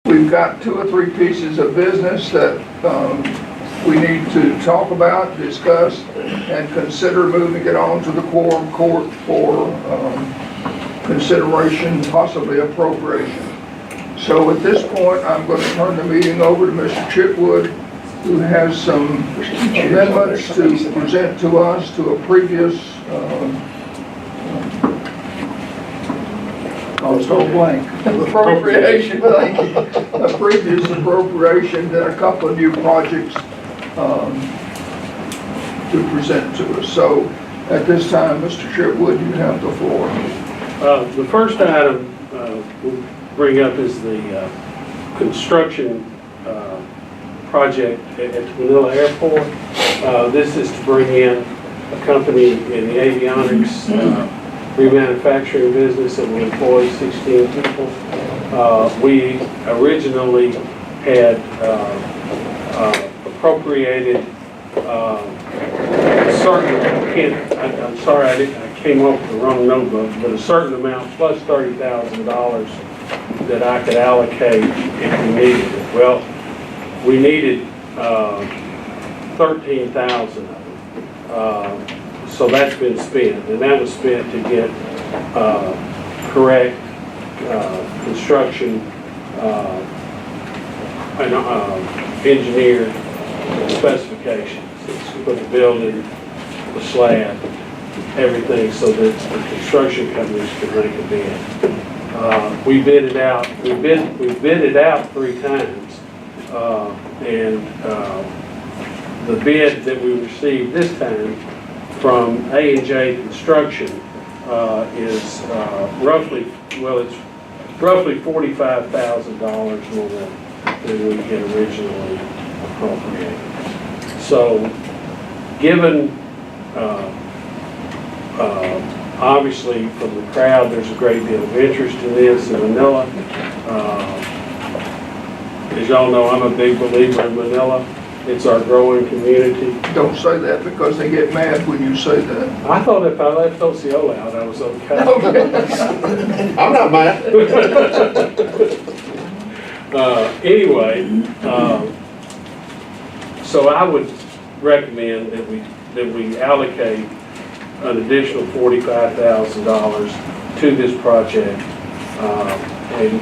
We've got 2 or 3 pieces of business that we need to talk about, discuss, and consider moving it on to the Quorum Court for consideration, possibly appropriation. So at this point, I'm going to turn the meeting over to Mr. Chitwood, who has some amendments to present to us to a previous appropriation, thank you. A previous appropriation, then a couple of new projects to present to us. So at this time, Mr. Chitwood, you have the floor. The first item we'll bring up is the construction project at the Manila Airport. This is to bring in a company in the avionics remanufacturing business that will employ 16 people. We originally had appropriated a certain, I'm sorry, I came up with the wrong notebook, but a certain amount plus $30,000 that I could allocate if we needed it. Well, we needed 13,000 of it. So that's been spent, and that was spent to get correct construction and engineered specifications. To put the building, the slab, everything, so that the construction companies could make a bid. We bid it out. We bid it out 3 times, and the bid that we received this time from A&J Construction is roughly, well, it's roughly $45,000 more than we had originally appropriated. So, given obviously from the crowd, there's a great deal of interest in this in Manila. As y'all know, I'm a big believer in Manila. It's our growing community. Don't say that because they get mad when you say that. I thought if I left OCO out, I was okay. I'm not mad. Anyway, so I would recommend that we allocate an additional $45,000 to this project, and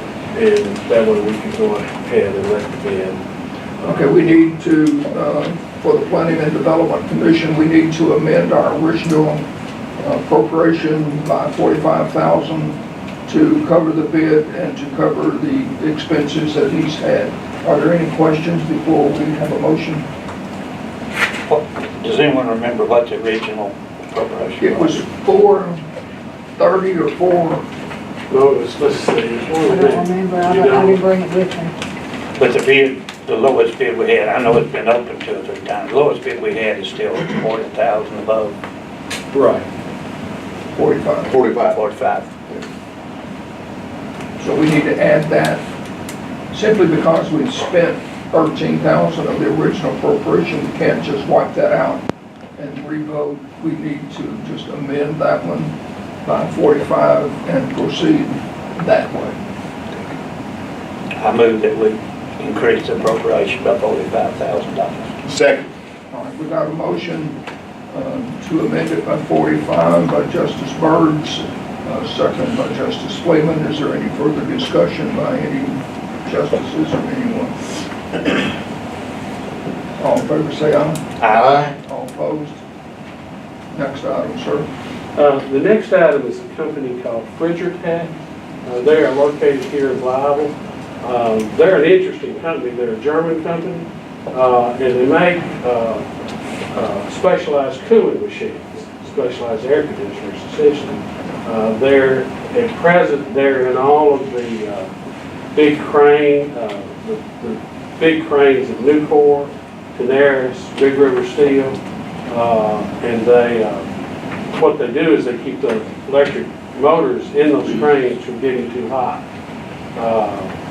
that way we can go ahead and let the bid. Okay, we need to, for the Planning and Development Commission, we need to amend our original appropriation by $45,000 to cover the bid and to cover the expenses that he's had. Are there any questions before we have a motion? Does anyone remember what the original appropriation It was 430 or 4. No, let's see. I don't remember, I didn't bring it with me. But the bid, the lowest bid we had, I know it's been open 2 or 3 times, the lowest bid we had is still 40,000 above. Right. 45. 45. So we need to add that simply because we spent 13,000 of the original appropriation. We can't just wipe that out and revote. We need to just amend that one by 45 and proceed that way. I move that we increase the appropriation by $45,000. Second. All right, we got a motion to amend it by 45 by Justice Byrds, second by Justice Flayman. Is there any further discussion by any justices or anyone? All in favor say aye. Aye. All opposed? Next item, sir. The next item is a company called Frigidaire. They are located here in Blytheville. They're an interesting company. They're a German company, and they make specialized cooling machines, specialized air conditioners, essentially. They're at present, they're in all of the big crane, the big cranes of Nucor, Tenaris, Big River Steel, and they, what they do is they keep the electric motors in those cranes from getting too hot.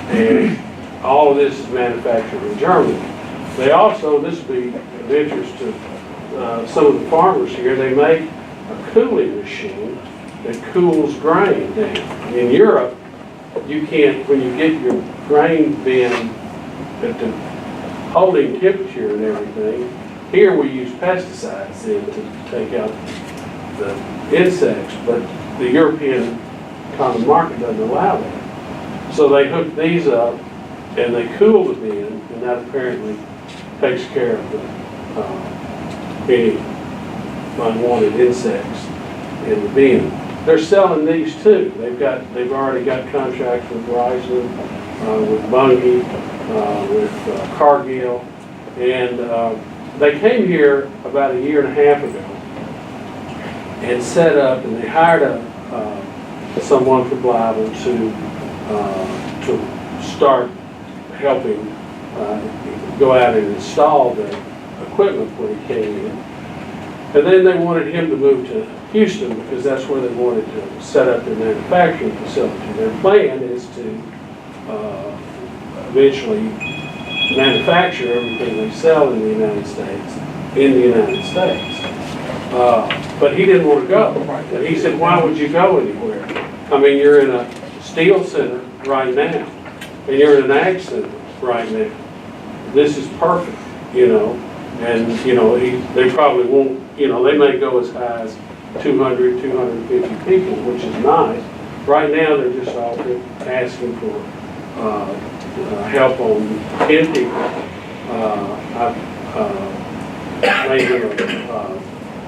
And all of this is manufactured in Germany. They also, this will be of interest to some of the farmers here, they make a cooling machine that cools grain down. In Europe, you can't, when you get your grain bin at the holding temperature and everything, here we use pesticides then to take out the insects, but the European common market doesn't allow that. So they hook these up and they cool the bin, and that apparently takes care of the, any unwanted insects in the bin. They're selling these too. They've already got contracts with Verizon, with Bungie, with Cargill, and they came here about a year and a half ago and set up, and they hired someone from Blythe to start helping go out and install the equipment when he came in. And then they wanted him to move to Houston because that's where they wanted to set up their manufacturing facility. Their plan is to eventually manufacture everything they sell in the United States, but he didn't want to go. And he said, why would you go anywhere? I mean, you're in a steel center right now, and you're in an ag center right now. This is perfect, you know, and, you know, they probably won't, you know, they may go as high as 200, 250 people, which is nice. Right now, they're just asking for help on 10 people. I've made a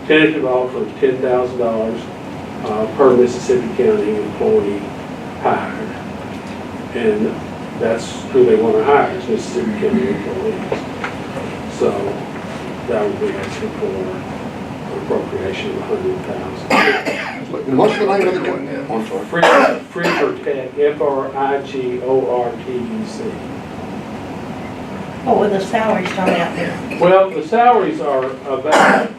tentative offer of $10,000 per Mississippi County employee hired. And that's who they want to hire, is Mississippi County employees. So that would be asking for an appropriation of $100,000. And what's the name of the company? I'm sorry. Frigortec, Frigortec. What would the salary start out there? Well, the salaries are about,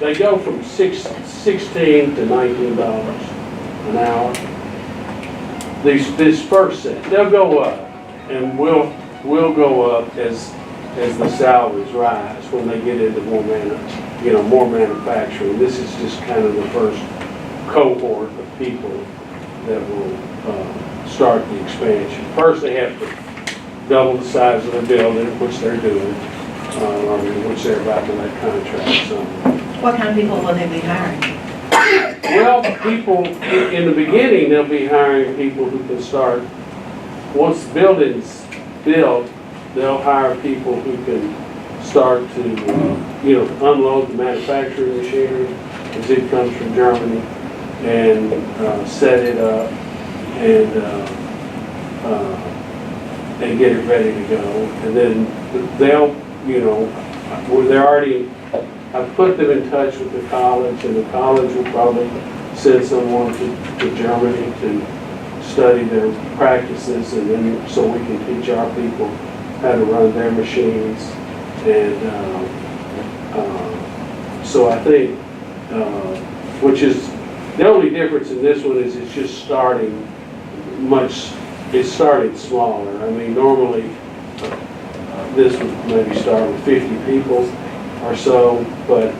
they go from $16 to $19 an hour. This first set, they'll go up, and we'll go up as the salaries rise when they get into more manufacturing. This is just kind of the first cohort of people that will start the expansion. First, they have to double the size of the building, which they're doing, or which they're about to let contracts on. What kind of people will they be hiring? Well, people, in the beginning, they'll be hiring people who can start, once the building's built, they'll hire people who can start to, unload the manufacturing machinery as it comes from Germany and set it up and get it ready to go. And then they'll, they're already, I've put them in touch with the college, and the college will probably send someone to Germany to study their practices, and then so we can teach our people how to run their machines. And so I think, which is, the only difference in this one is it's just starting it's starting smaller. I mean, normally this would maybe start with 50 people or so, but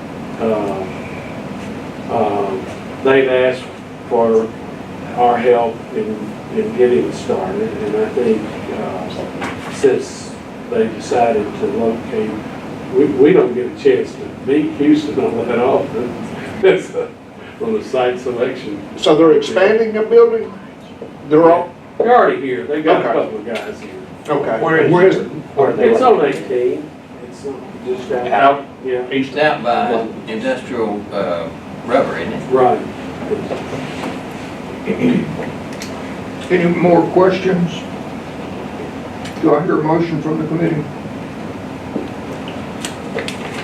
they've asked for our help in getting it started, and I think since they decided to locate, we don't get a chance to meet Houston all that often. It's on the site selection. So they're expanding the building? They're already here. They got a Okay. couple of guys here. Okay. Where is it? It's on 18. It's just out. Yeah. It's out by industrial rubber, isn't it? Right. Any more questions? Do I hear a motion from the committee?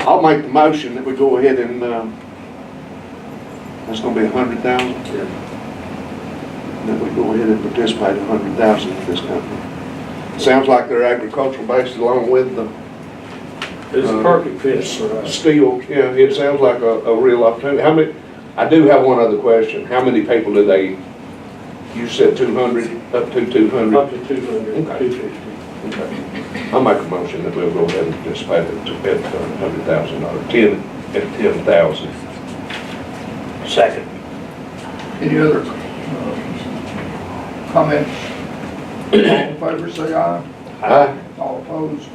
I'll make the motion that we go ahead and, that's gonna be 100,000? Yeah. That we go ahead and participate 100,000 in this company. Sounds like they're agricultural based along with the It's a perfect fit for us. steel. Yeah, it sounds like a real opportunity. I do have one other question. How many people do they, you said 200, up to 200? Up to 200, Okay. 250. Okay. I'll make a motion that we'll go ahead and participate at $100,000, at 10,000. Second. Any other Comments? All in favor, say aye. Aye. All opposed?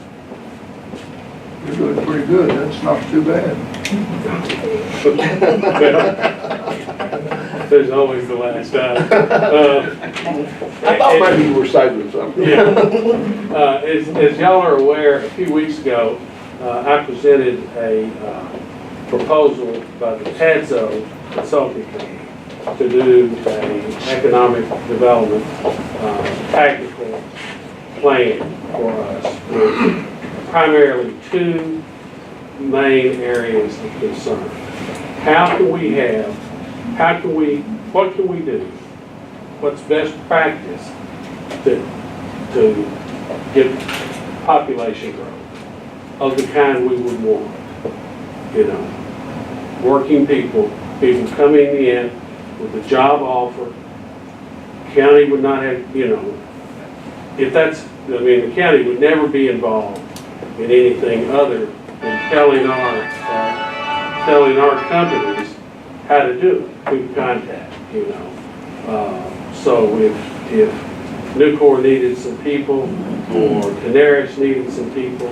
You're doing pretty good, that's not too bad. There's always the last time. I thought maybe you were saving something. Yeah. As y'all are aware, a few weeks ago, I presented a proposal by the TADSO consulting company to do an economic development tactical plan for us with primarily two main areas of concern. What can we do? What's best practice to get population growth of the kind we would want? You know, working people coming in with a job offer. County would not have, the county would never be involved in anything other than telling our companies how to do it through contact, So if Nucor needed some people or Canaris needed some people,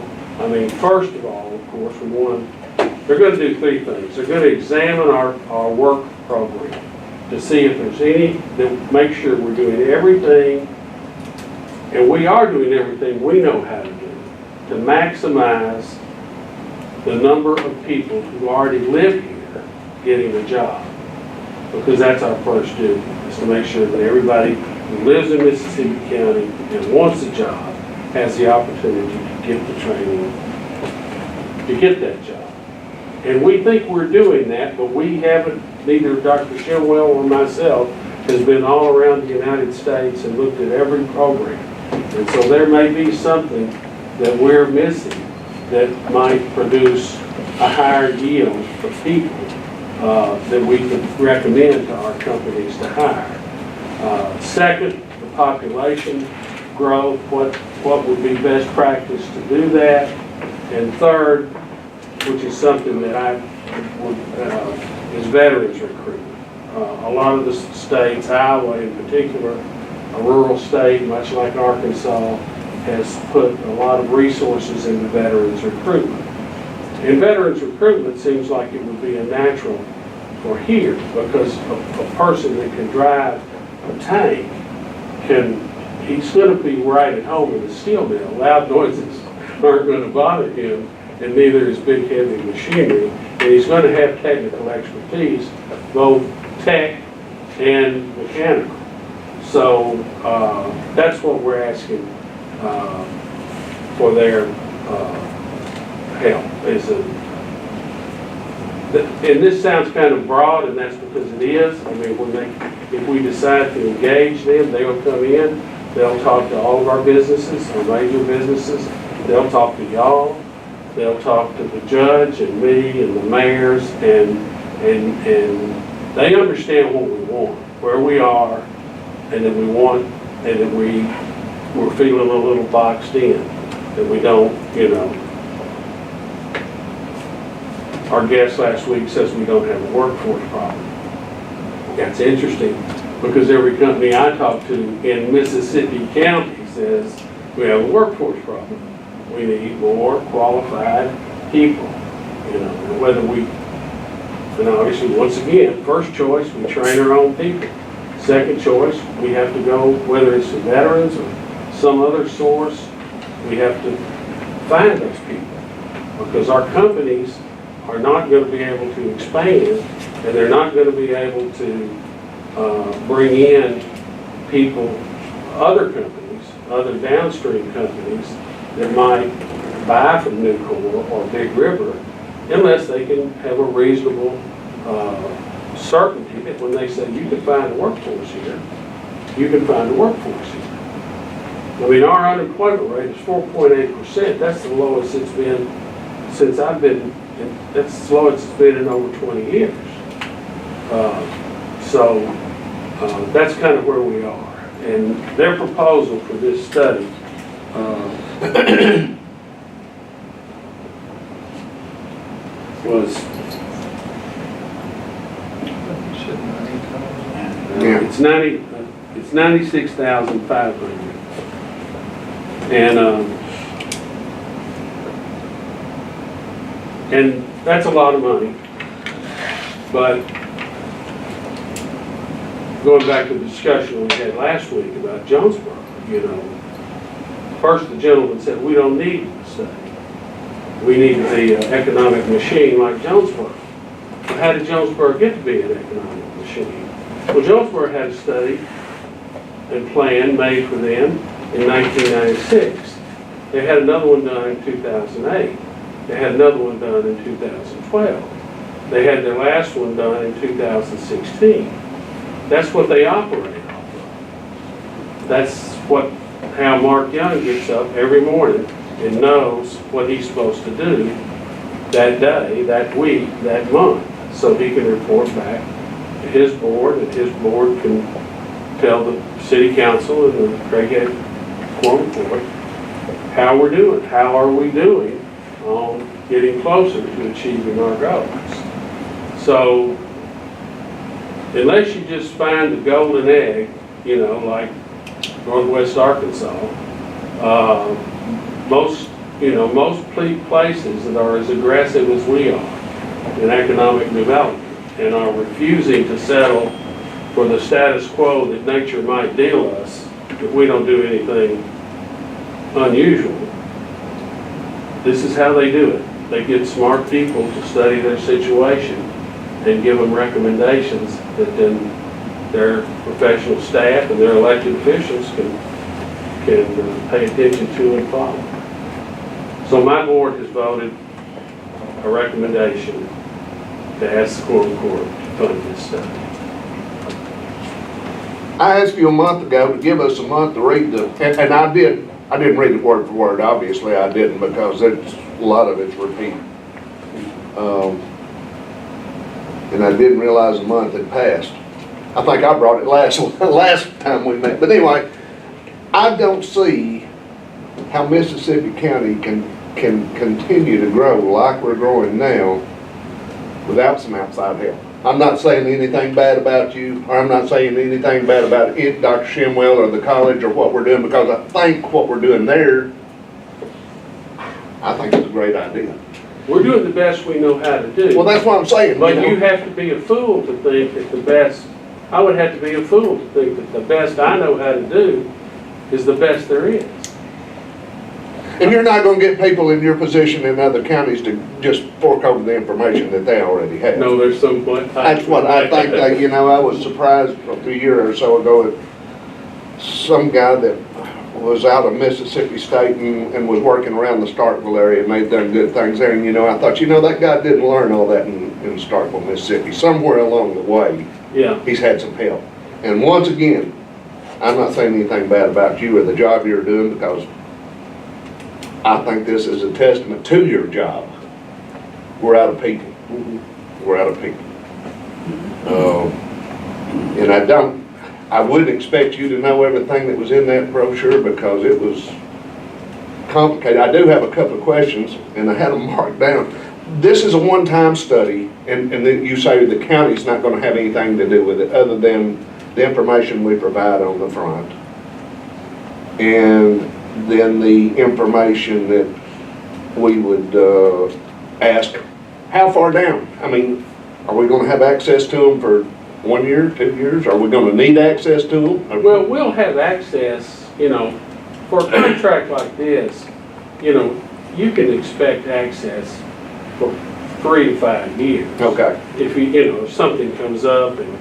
first of all, of course, they're going to do three things. They're going to examine our work program to see if there's any, that make sure we're doing everything, and we are doing everything we know how to do, to maximize the number of people who already live here getting a job. Because that's our first duty, is to make sure that everybody who lives in Mississippi County and wants a job has the opportunity to get the training to get that job. And we think we're doing that, but we haven't, neither Dr. Shimwell or myself has been all around the United States and looked at every program. And so there may be something that we're missing that might produce a higher yield of people that we could recommend to our companies to hire. Second, the population growth, what would be best practice to do that. And third, which is something that is veterans recruitment. A lot of the states, Iowa in particular, a rural state, much like Arkansas, has put a lot of resources into veterans recruitment. And veterans recruitment seems like it would be a natural for here, because a person that can drive a tank he's going to be right at home in the steel mill. Loud noises aren't going to bother him, and neither is big heavy machinery. And he's going to have technical expertise, both tech and mechanical. So that's what we're asking for their help. And this sounds kind of broad, and that's because it is. If we decide to engage them, they'll come in, they'll talk to all of our businesses, our major businesses, they'll talk to y'all, they'll talk to the judge and me and the mayors, and they understand what we want, where we are, and that we're feeling a little boxed in, that we don't, our guest last week says we don't have a workforce problem. That's interesting, because every company I talk to in Mississippi County says we have a workforce problem. We need more qualified people, whether and obviously, once again, first choice, we train our own people. Second choice, we have to go, whether it's the veterans or some other source, we have to find those people, because our companies are not going to be able to expand, and they're not going to be able to bring in people, other companies, other downstream companies that might buy from Nucor or Big River, unless they can have a reasonable certainty that when they say you can find a workforce here, you can find a workforce here. Our unemployment rate is 4.8%. That's the lowest it's been since I've been. That's the lowest it's been in over 20 years. So that's kind of where we are. And their proposal for this study was it's It's 96,500. And that's a lot of money. But going back to the discussion we had last week about Jonesboro, you know, first the gentleman said, we don't need a study. We need to be an economic machine like Jonesboro. Well, how did Jonesboro get to be an economic machine? Well, Jonesboro had a study and plan made for them in 1996. They had another one done in 2008. They had another one done in 2012. They had their last one done in 2016. That's what they operate off of. That's how Mark Young gets up every morning and knows what he's supposed to do that day, that week, that month, so he can report back to his board, and his board can tell the city council and the Craighead Quorum Court how we're doing, how are we doing on getting closer to achieving our goals. So, unless you just find the golden egg, you know, like Northwest Arkansas, most places that are as aggressive as we are in economic development and are refusing to settle for the status quo that nature might deal us if we don't do anything unusual. This is how they do it. They get smart people to study their situation and give them recommendations that then their professional staff and their elected officials can pay attention to and follow. So my board has voted a recommendation to ask the Quorum Court to fund this study. I asked you a month ago to give us a month to read and I didn't read it word for word, obviously I didn't, because a lot of it's repeat. And I didn't realize a month had passed. I think I brought it last time we met. But anyway, I don't see how Mississippi County can continue to grow like we're growing now without some outside help. I'm not saying anything bad about you, or I'm not saying anything bad about it, Dr. Shimwell, or the college, or what we're doing, because I think what we're doing there, I think it's a great idea. We're doing the best we know how to do. Well, that's what I'm saying. But you have to be a fool to think that the best, I would have to be a fool to think that the best I know how to do is the best there is. And you're not gonna get people in your position in other counties to just fork over the information that they already have. No, there's some point. That's what I think, that, you know, I was surprised a year or so ago at some guy that was out of Mississippi State and was working around the Starkville area, and they'd done good things there. And, you know, I thought, you know, that guy didn't learn all that in Starkville, Mississippi. Somewhere along the way, Yeah. he's had some help. And once again, I'm not saying anything bad about you or the job you're doing, because I think this is a testament to your job. We're out of people. We're out of people. And I wouldn't expect you to know everything that was in that brochure, because it was complicated. I do have a couple of questions, and I had them marked down. This is a one-time study, and then you say the county's not going to have anything to do with it other than the information we provide on the front, and then the information that we would ask. How far down? I mean, are we going to have access to them for 1 year, 2 years? Are we going to need access to them? Well, we'll have access, you know, for a contract like this, you know, you can expect access for 3 to 5 years. Okay. If if something comes up and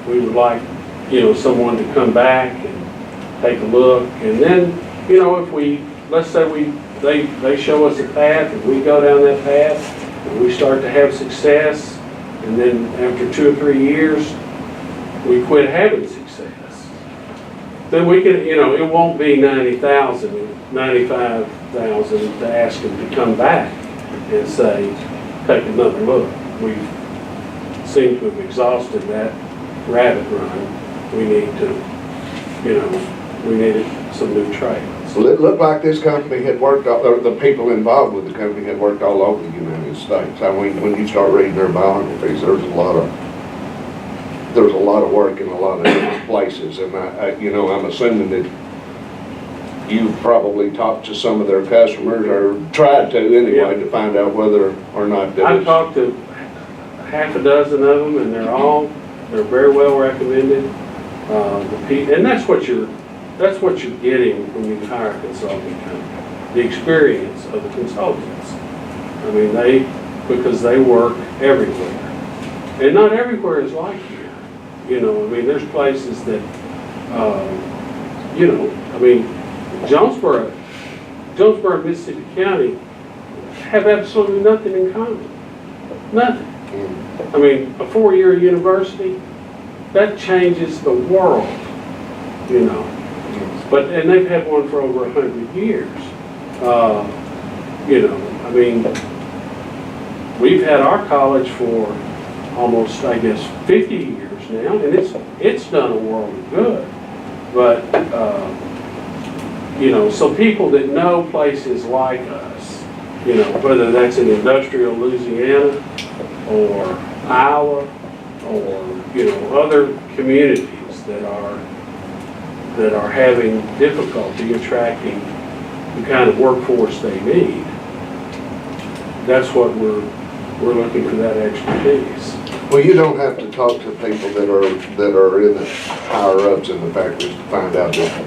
we would like, someone to come back and take a look, and then, if let's say they show us a path and we go down that path and we start to have success, and then after 2 or 3 years, we quit having success, then we can, it won't be 90,000, 95,000 to ask them to come back and say, take another look. We seem to have exhausted that rabbit run. We need to, we needed some new trails. Well, it looked like this company had worked, or the people involved with the company had worked all over the United States. I mean, when you start reading their biographies, there's a lot of there's a lot of work in a lot of different places, and I'm assuming that you've probably talked to some of their customers, or tried to anyway, to find out whether or not that I've it's. talked to half a dozen of them, and they're very well recommended. And that's what you're getting when you hire a consulting company, the experience of the consultants. I mean, because they work everywhere. And not everywhere is like here. I mean, there's places that, Jonesboro, Mississippi County have absolutely nothing in common. Nothing. I mean, a 4-year university, that changes the world, And they've had one for over 100 years. I mean, we've had our college for almost, I guess, 50 years now, and it's done a world of good. But, so people that know places like us, whether that's in industrial Louisiana or Iowa or, other communities that are having difficulty attracting the kind of workforce they need. That's what we're looking for, that expertise. Well, you don't have to talk to people that are in the higher ups in the factories to find out that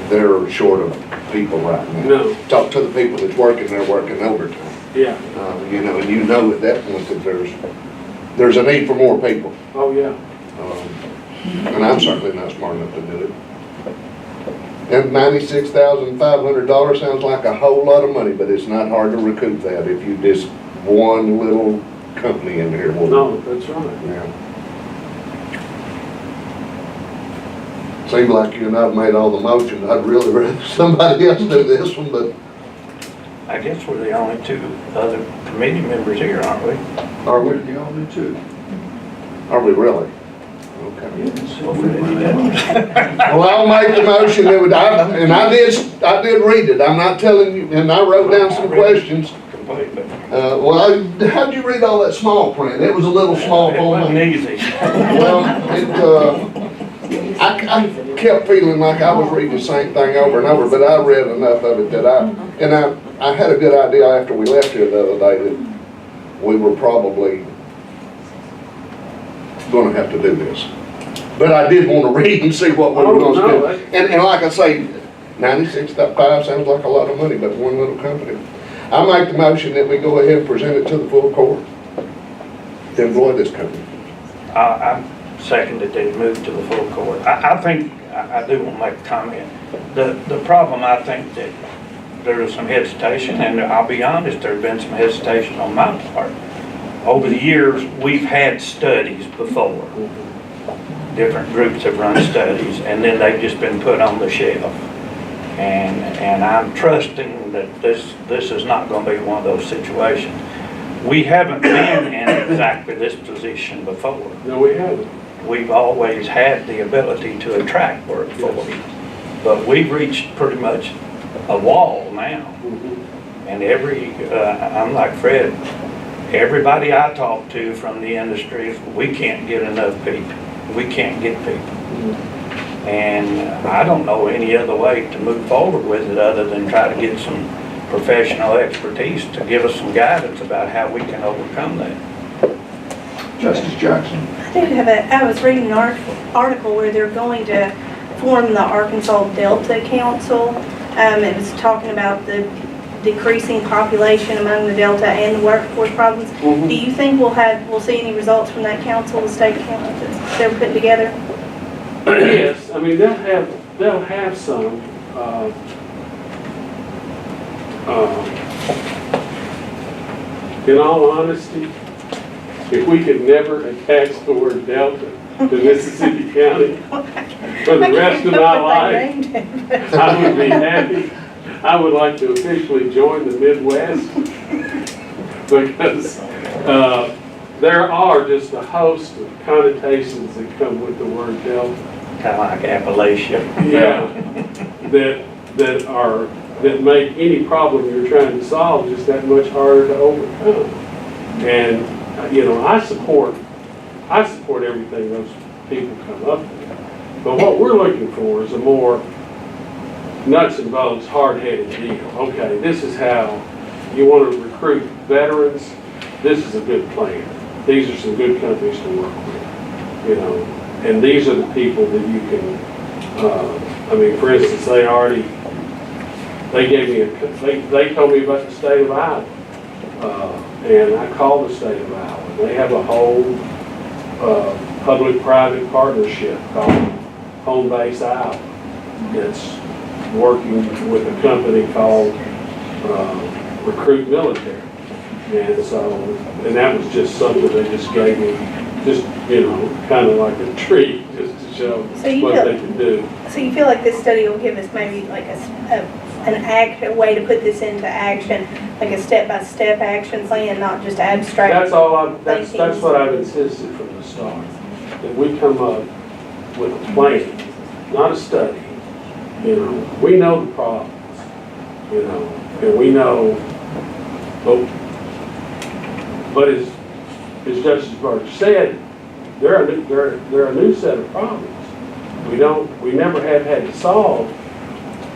they're short of people right now. No. Talk to the people that's working overtime. Yeah. And at that point that there's a need for more people. Oh, yeah. And I'm certainly not smart enough to do it. And $96,500 sounds like a whole lot of money, but it's not hard to recoup that if you just one little company in there. No, that's right. Yeah. Seems like you and I've made all the motions. I'd really rather somebody else do this one, but I guess we're the only two other committee members here, aren't we? are We're we? the only two. Are we really? Okay. So Freddie does. Well, I'll make the motion that I did read it. I'm not telling you, and I wrote down some questions. Completely. How'd you read all that small print? It was a little small It for wasn't me. easy. Well, I kept feeling like I was reading the same thing over and over, but I read enough of it that I had a good idea after we left here the other day that we were probably gonna have to do this. But I did want to read and see what we were gonna spend. And like I say, 96.5 sounds like a lot of money, but one little company. I make the motion that we go ahead and present it to the full court to employ this company. I seconded that it moved to the full court. I think, I do want to make a comment. The problem, I think that there was some hesitation, and I'll be honest, there's been some hesitation on my part. Over the years, we've had studies before. Different groups have run studies, and then they've just been put on the shelf. And I'm trusting that this is not going to be one of those situations. We haven't been in exactly this position before. No, we haven't. We've always had the ability to attract workforce, but we've reached pretty much a wall now. And I'm like Fred, everybody I talk to from the industry, we can't get enough people. We can't get people. And I don't know any other way to move forward with it other than try to get some professional expertise to give us some guidance about how we can overcome that. Justice Jackson. I was reading an article where they're going to form the Arkansas Delta Council. It was talking about the decreasing population among the Delta and the workforce problems. Do you think we'll see any results from that council, the state council that they're putting together? Yes, I mean, they'll have some. In all honesty, if we could never attach the word Delta to Mississippi County for the rest of my life, I would be happy. I would like to officially join the Midwest because there are just a host of connotations that come with the word Delta. Kind of like Appalachia. Yeah, that make any problem you're trying to solve just that much harder to overcome. And I support I support everything those people come up with. But what we're looking for is a more nuts and bolts, hard-headed deal. Okay, this is how you want to recruit veterans. This is a good plan. These are some good companies to work with, you know. And these are the people that you can, I mean, for instance, they gave me they told me about the state of Iowa. And I called the state of Iowa. They have a whole public-private partnership called Home Base Iowa. It's working with a company called Recruit Military. And so, and that was just something they just gave me, just, you know, kind of like a treat, just to show what they can do. So you feel like this study will give us maybe like a way to put this into action, like a step-by-step action plan, not just abstract? That's what I've insisted from the start, that we come up with a plan, not a study. You know, we know the problems, you know, and we know, but as Justice Burke said, there are a new set of problems. We never have had to solve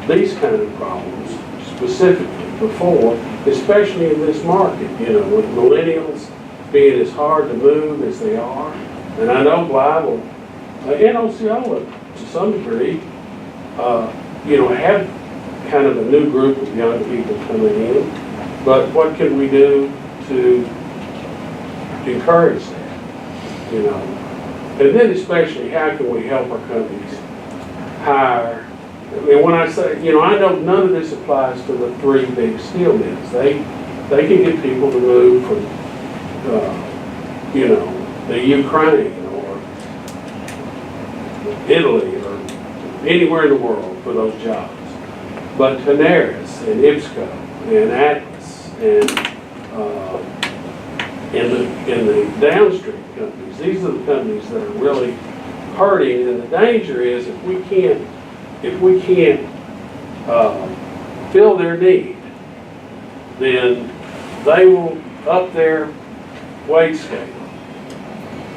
these kind of problems specifically before, especially in this market, you know, with millennials being as hard to move as they are. And I know Blythe and Osceola to some degree, you know, have kind of a new group of young people coming in. But what can we do to encourage that, you know? And then especially, how can we help our companies hire? I mean, when I say, you know, I know none of this applies to the 3 big steel mills. They can get people to move from, you know, the Ukraine or Italy or anywhere in the world for those jobs. But Tenaris and IPSCO and Atlas and in the downstream companies, these are the companies that are really hurting. And the danger is if we can't fill their need, then they will up their wage scale,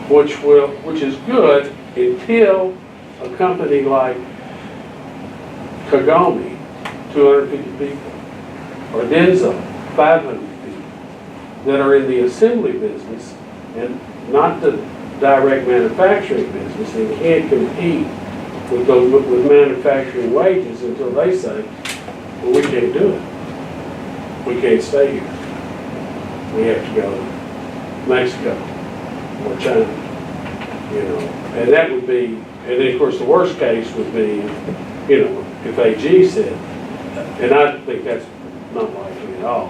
which is good until a company like Kagami, 250 people, or Denso, 500 people, that are in the assembly business and not the direct manufacturing business, and can't compete with manufacturing wages until they say, well, we can't do it. We can't stay here. We have to go to Mexico or China, you know. And that would be, and then of course the worst case would be, you know, if AG said, and I think that's not likely at all.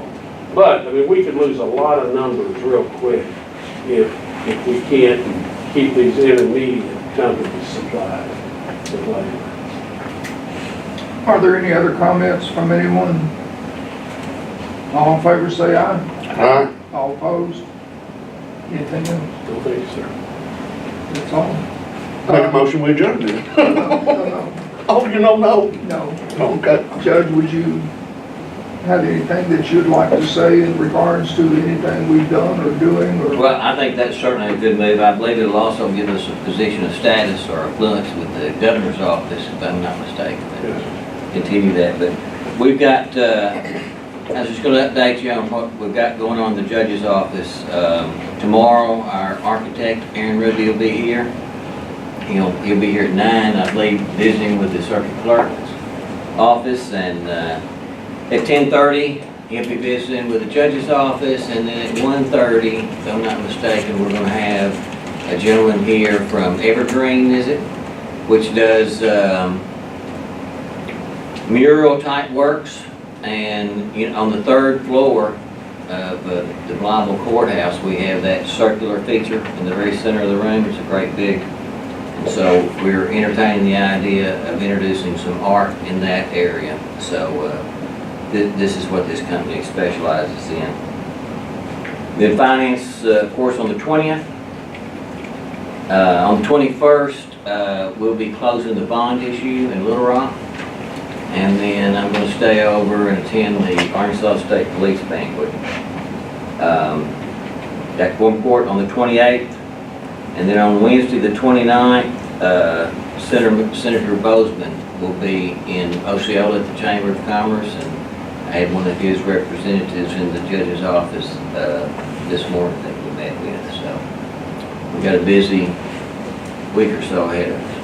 But, I mean, we could lose a lot of numbers real quick if we can't keep these intermediate companies supplied with labor. Are there any other comments from anyone? All in favor say aye. Aye. All opposed? Anything else? Don't think so. That's all? Make a motion, we adjourn then. No. Oh, you know, no. No. Okay. Judge, would you have anything that you'd like to say in regards to anything we've done or doing? Or Well, I think that's certainly a good move. I believe it'll also give us a position of status or influence with the governor's office, if I'm not mistaken. Continue that, but we've got, I was just going to update you on what we've got going on in the judge's office. Tomorrow, our architect, Aaron Ruby, will be here. He'll be here at 9, I believe, visiting with the circuit clerk's office, and at 10:30, he'll be visiting with the judge's office, and then at 1:30, if I'm not mistaken, we're going to have a gentleman here from Evergreen, is it? Which does mural type works, and you know, on the 3rd floor of the Blytheville Courthouse, we have that circular feature in the very center of the room. It's a great big. So we're entertaining the idea of introducing some art in that area. So this is what this company specializes in. Then finance, of course, on the 20th. On the 21st, we'll be closing the bond issue in Little Rock. And then I'm going to stay over and attend the Arkansas State Police Banquet. At Quorum Court on the 28th. And then on Wednesday, the 29th, Senator Bozeman will be in Osceola at the Chamber of Commerce, and I had one of his representatives in the judge's office this morning that we met with, so we got a busy week or so ahead of us.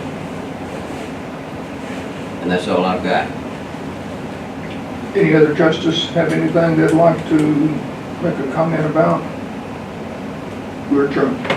And that's all I've got. Any other justice have anything they'd like to make a comment about? We're adjourned.